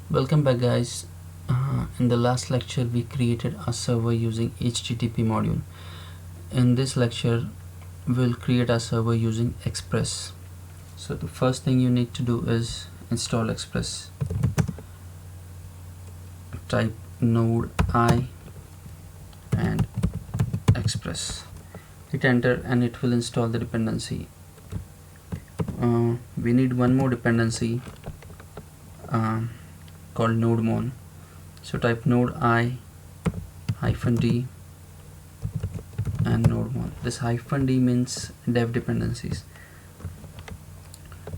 Welcome back, guys. In the last lecture we created a server using HTTP module. In this lecture we'll create a server using Express. So the first thing you need to do is install Express. Type node I and Express. Hit enter and it will install the dependency. We need one more dependency called Nodemon. So type node I -d and Nodemon. This -d means dev dependencies.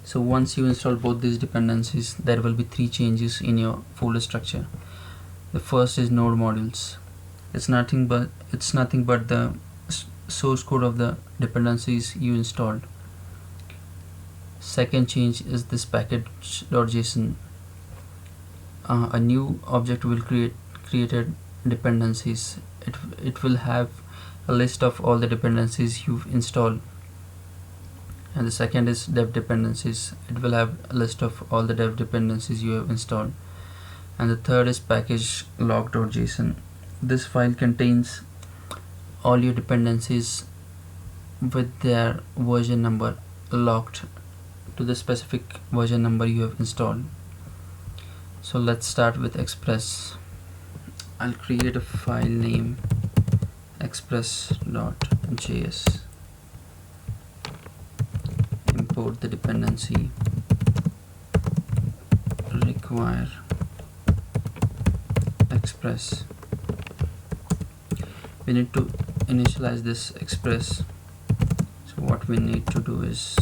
So once you install both these dependencies, there will be three changes in your folder structure. The first is node modules. It's nothing but the source code of the dependencies you installed. Second change is this package.json. A new object will created dependencies. It will have a list of all the dependencies you've installed. And the second is dev dependencies. It will have a list of all the dev dependencies you have installed. And the third is package log.json. This file contains all your dependencies with their version number locked to the specific version number you have installed. So let's start with Express. I'll create a file name express.js. Import the dependency, require Express. We need to initialize this Express. So what we need to do is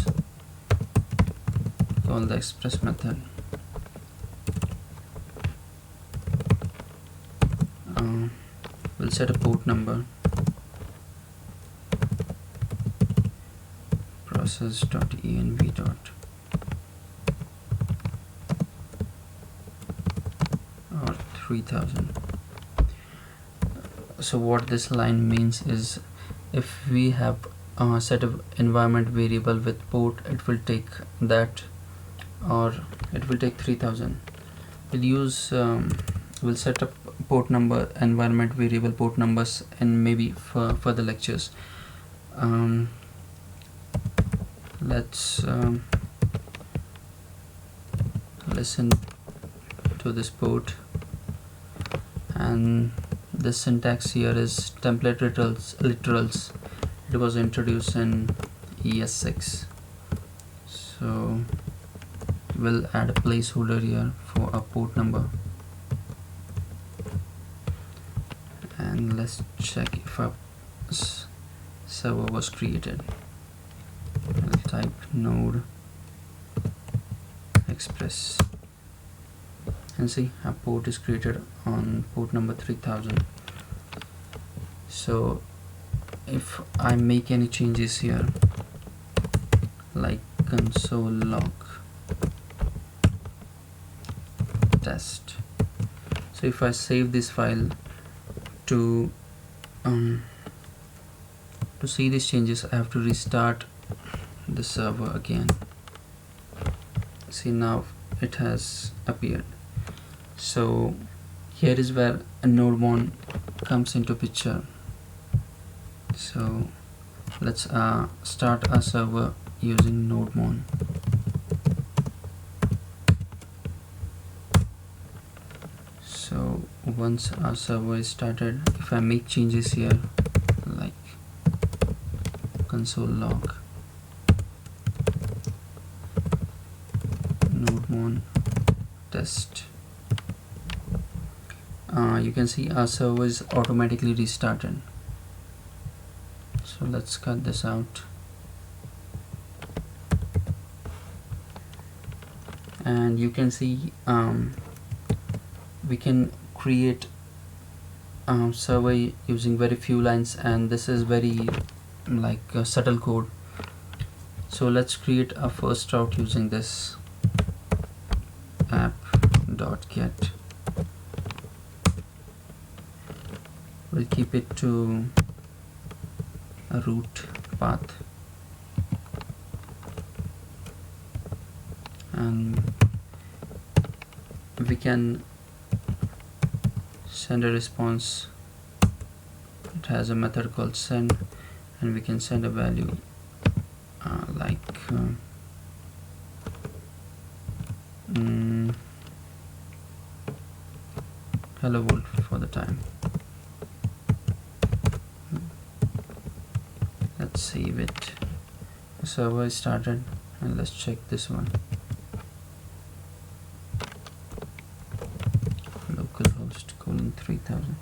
call the Express method. We'll set a port number, process.env. or 3000. So what this line means is, if we have set of environment variable with port, it will take that, or it will take 3000. We'll set up port number, environment variable port numbers, and maybe for further lectures. Let's listen to this port, and the syntax here is template literals. It was introduced in ES6. So we'll add a placeholder here for a port number, and let's check if a server was created. I'll type node express and see a port is created on port number 3000. So if I make any changes here, like console log test, so if I save this file to see these changes, I have to restart the server again. See, now it has appeared. So here is where a Nodemon comes into picture. So let's start our server using Nodemon. So once our server is started, if I make changes here, like console log Nodemon test, you can see our server is automatically restarted. So let's cut this out, and you can see we can create server using very few lines, and this is very subtle code. So let's create a first route using this app.get. We'll keep it to a root path, and we can send a response. It has a method called send, and we can send a value like hello world for the time. Let's save it. The server is started, and let's check this one. Localhost colon 3000,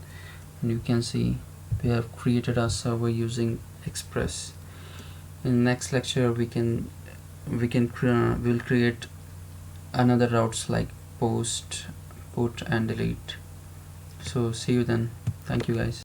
and you can see we have created our server using Express. In next lecture we'll create another routes like post, put and delete. So see you then. Thank you guys.